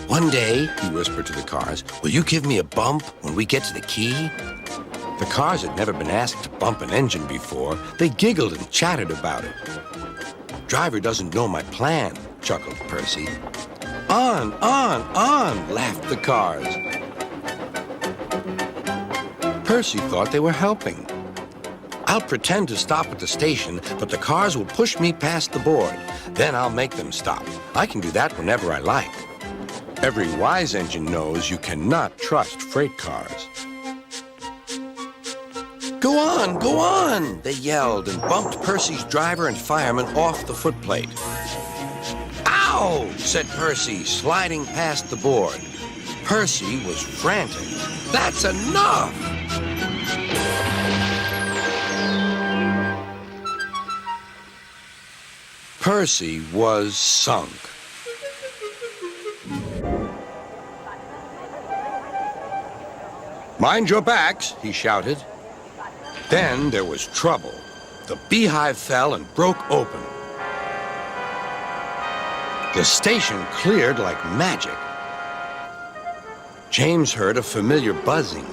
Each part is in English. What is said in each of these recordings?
One day, he whispered to the cars, will you give me a bump when we get to the key? The cars had never been asked to bump an engine before. They giggled and chatted about it. Driver doesn't know my plan, chuckled Percy. On, laughed the cars. Percy thought they were helping. I'll pretend to stop at the station, but the cars will push me past the board. Then I'll make them stop. I can do that whenever I like. Every wise engine knows you cannot trust freight cars. Go on, they yelled and bumped Percy's driver and fireman off the footplate. Ow, said Percy, sliding past the board. Percy was frantic. That's enough! Percy was sunk. Mind your backs, he shouted. Then there was trouble. The beehive fell and broke open. The station cleared like magic. James heard a familiar buzzing.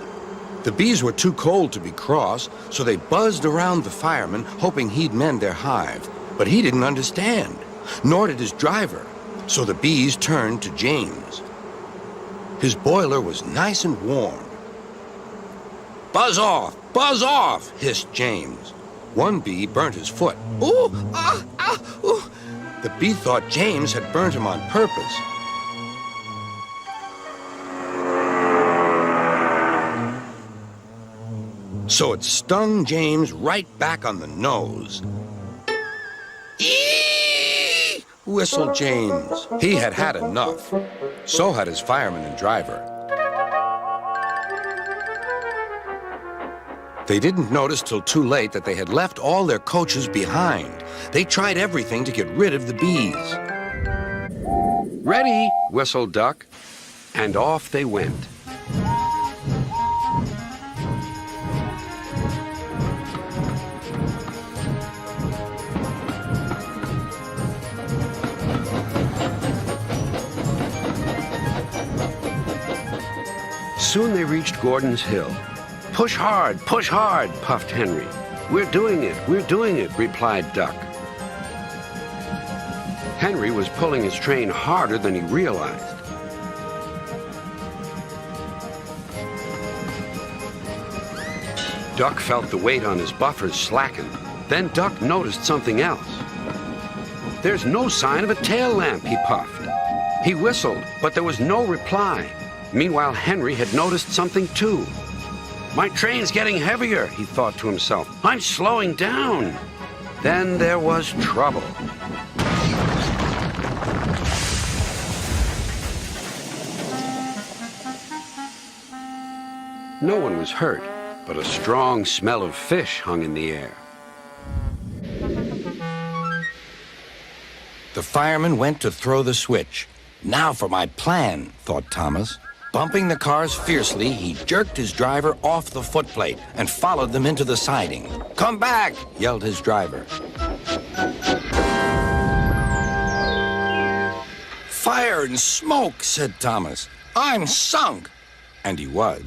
The bees were too cold to be cross, so they buzzed around the fireman, hoping he'd mend their hive. But he didn't understand, nor did his driver, so the bees turned to James. His boiler was nice and warm. Buzz off, hissed James. One bee burnt his foot. Ooh, ooh. The bee thought James had burnt him on purpose. So it stung James right back on the nose. Eee! Whistled James. He had had enough. So had his fireman and driver. They didn't notice till too late that they had left all their coaches behind. They tried everything to get rid of the bees. Ready, whistled Duck, and off they went. Soon they reached Gordon's Hill. Push hard, puffed Henry. We're doing it, replied Duck. Henry was pulling his train harder than he realized. Duck felt the weight on his buffers slacken. Then Duck noticed something else. There's no sign of a tail lamp, he puffed. He whistled, but there was no reply. Meanwhile, Henry had noticed something too. My train's getting heavier, he thought to himself. I'm slowing down. Then there was trouble. No one was hurt, but a strong smell of fish hung in the air. The fireman went to throw the switch. Now for my plan, thought Thomas. Bumping the cars fiercely, he jerked his driver off the footplate and followed them into the siding. Come back, yelled his driver. Fire and smoke, said Thomas. I'm sunk. And he was.